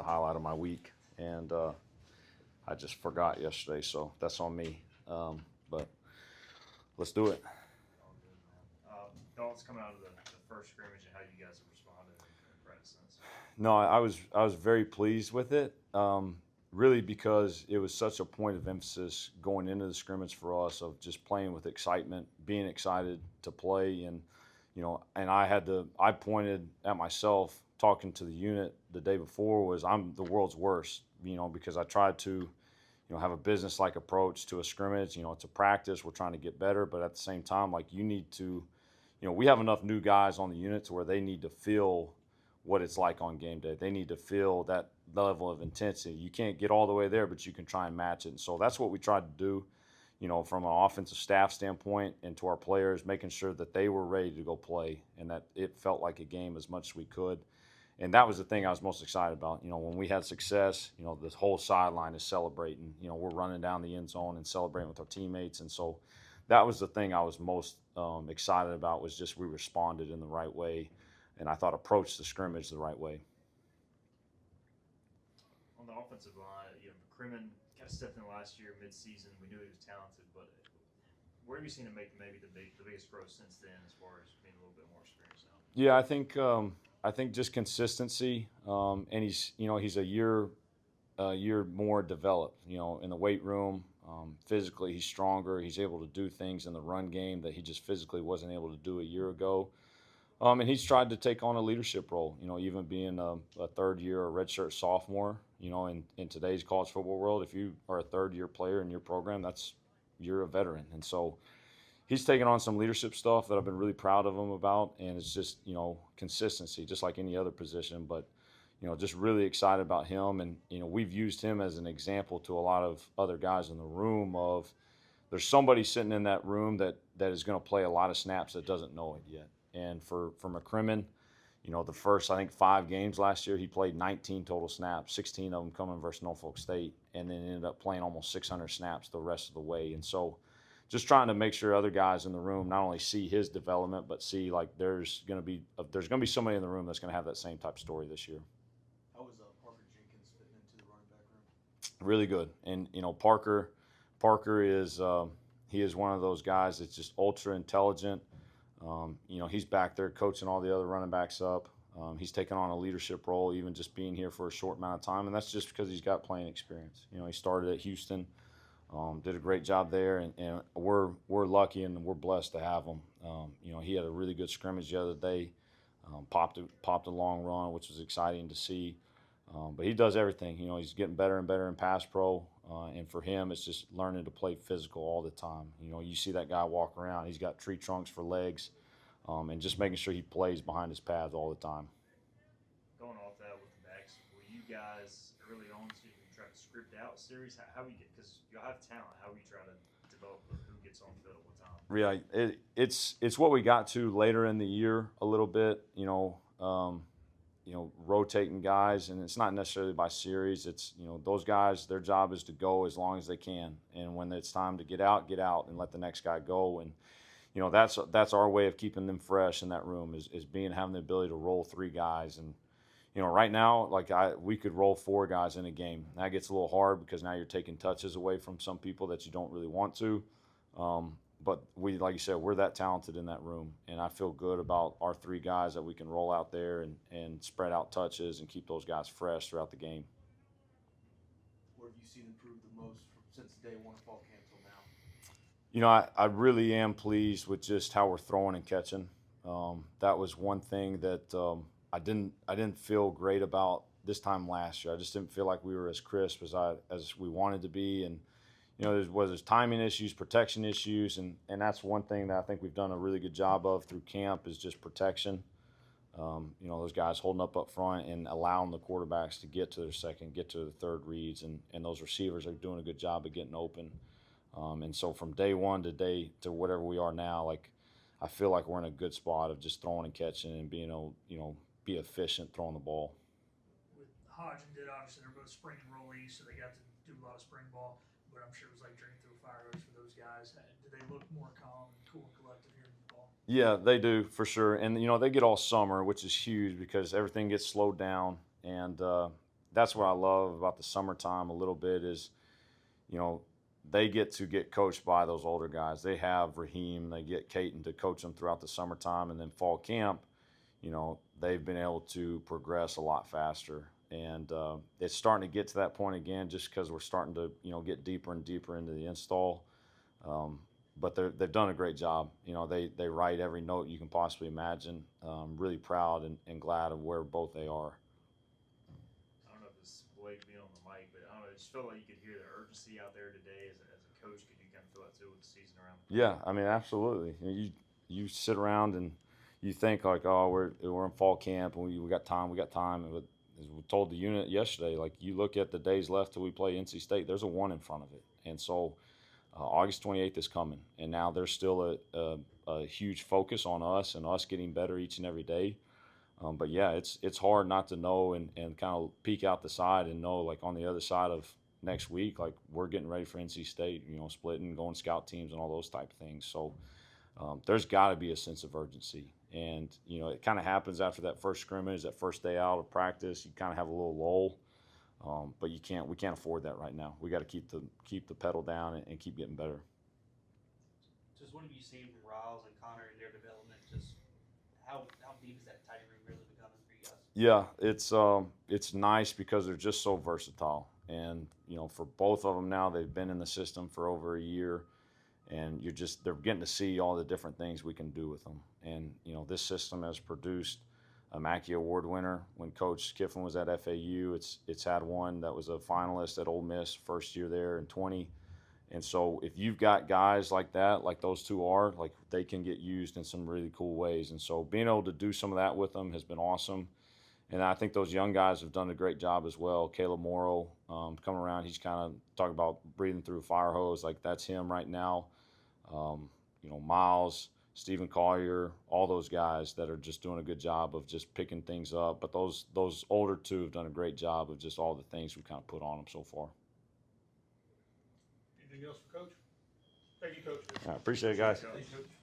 highlight of my week, and I just forgot yesterday, so that's on me. But let's do it. All good, man. Thoughts coming out of the first scrimmage and how you guys have responded in practice since? No, I was very pleased with it. Really because it was such a point of emphasis going into the scrimmage for us of just playing with excitement, being excited to play, and and I pointed at myself talking to the unit the day before was I'm the world's worst, because I tried to have a business like approach to a scrimmage. It's a practice. We're trying to get better, but at the same time, like you need to, we have enough new guys on the unit to where they need to feel what it's like on game day. They need to feel that level of intensity. You can't get all the way there, but you can try and match it. And so that's what we tried to do, from an offensive staff standpoint and to our players, making sure that they were ready to go play and that it felt like a game as much as we could. And that was the thing I was most excited about. When we had success, this whole sideline is celebrating. We're running down the end zone and celebrating with our teammates. And so that was the thing I was most excited about, was just we responded in the right way, and I thought approached the scrimmage the right way. On the offensive line, McCrimmon kind of stepped in last year mid-season. We knew he was talented, but where have you seen him make maybe the biggest growth since then, as far as being a little bit more experienced now? Yeah, I think just consistency, and he's a year more developed. In the weight room, physically he's stronger. He's able to do things in the run game that he just physically wasn't able to do a year ago. And he's tried to take on a leadership role. Even being a third year or redshirt sophomore. In today's college football world, if you are a third year player in your program, you're a veteran. And so he's taken on some leadership stuff that I've been really proud of him about, and it's just consistency, just like any other position. But just really excited about him, and we've used him as an example to a lot of other guys in the room. Of there's somebody sitting in that room that is going to play a lot of snaps that doesn't know it yet. And for McCrimmon, the first, I think, 5 games last year, he played 19 total snaps, 16 of them coming versus Norfolk State, and then ended up playing almost 600 snaps the rest of the way. And so just trying to make sure other guys in the room not only see his development, but see like there's going to be somebody in the room that's going to have that same type story this year. How was Parker Jenkins fitting into the running back room? Really good. And Parker is he is one of those guys that's just ultra intelligent. He's back there coaching all the other running backs up. He's taken on a leadership role, even just being here for a short amount of time, and that's just because he's got playing experience. He started at Houston, did a great job there, and we're lucky and we're blessed to have him. He had a really good scrimmage the other day, popped a long run, which was exciting to see. But he does everything. He's getting better and better in pass pro, and for him, it's just learning to play physical all the time. You see that guy walk around. He's got tree trunks for legs, and just making sure he plays behind his pads all the time. Going off that with the backs, were you guys early on to try to script out series? How you get, because you have talent, how you try to develop who gets on the field at what time? Yeah, it's what we got to later in the year a little bit. Rotating guys, and it's not necessarily by series. It's those guys, their job is to go as long as they can, and when it's time to get out, and let the next guy go. And that's our way of keeping them fresh in that room is having the ability to roll 3 guys. And right now, we could roll 4 guys in a game. That gets a little hard because now you're taking touches away from some people that you don't really want to. But like you said, we're that talented in that room, and I feel good about our 3 guys that we can roll out there and spread out touches and keep those guys fresh throughout the game. Where have you seen improved the most since day one of fall camp till now? I really am pleased with just how we're throwing and catching. That was one thing that I didn't feel great about this time last year. I just didn't feel like we were as crisp as we wanted to be, and there's timing issues, protection issues, and that's one thing that I think we've done a really good job of through camp is just protection. Those guys holding up front and allowing the quarterbacks to get to their second, get to the third reads, and those receivers are doing a good job of getting open. And so from day one to whatever we are now, I feel like we're in a good spot of just throwing and catching and being able, be efficient throwing the ball. With Hodge and Ditt, obviously they're both spring enrollees, so they got to do a lot of spring ball. But I'm sure it was like drinking through a fire hose for those guys. Do they look more calm and cool and collective here in the fall? Yeah, they do for sure. And they get all summer, which is huge because everything gets slowed down. And that's what I love about the summertime a little bit is, you know, they get to get coached by those older guys. They have Raheem, they get Caton to coach them throughout the summertime, and then fall camp, you know, they've been able to progress a lot faster. And it's starting to get to that point again, just because we're starting to, you know, get deeper and deeper into the install. Um, but they've done a great job. You know, they write every note you can possibly imagine. Really proud and glad of where both they are. I don't know if this is way to be on the mic, but I don't know. It just felt like you could hear the urgency out there today as a coach. Could you kind of feel that too with the season around? Yeah, I mean, absolutely. You sit around and you think like, oh, we're in fall camp and we got time, And as we told the unit yesterday, like you look at the days left till we play NC State, there's a 1 in front of it, and so August 28th is coming, and now there's still a huge focus on us and us getting better each and every day. But yeah, it's hard not to know and kind of peek out the side and know like on the other side of next week, like we're getting ready for NC State, you know, splitting, going scout teams and all those type of things. So there's got to be a sense of urgency. And, you know, it kind of happens after that first scrimmage, that first day out of practice, you kind of have a little lull. But we can't afford that right now. We got to keep the pedal down and keep getting better. Just what have you seen from Riles and Connor in their development? Just how deep is that tight room really becoming for you guys? Yeah, it's nice because they're just so versatile. And, you know, for both of them now, they've been in the system for over a year. And they're getting to see all the different things we can do with them. And, you know, this system has produced a Mackey Award winner. When Coach Kiffin was at FAU, it's had one that was a finalist at Ole Miss first year there in 20. And so if you've got guys like that, like those two are, like they can get used in some really cool ways. And so being able to do some of that with them has been awesome. And I think those young guys have done a great job as well. Caleb Morrow coming around, he's kind of talking about breathing through a fire hose. Like that's him right now. You know, Miles, Stephen Collier, all those guys that are just doing a good job of just picking things up. But those older two have done a great job of just all the things we kind of put on them so far. Anything else for Coach? Thank you, Coach. I appreciate it, guys. Coach.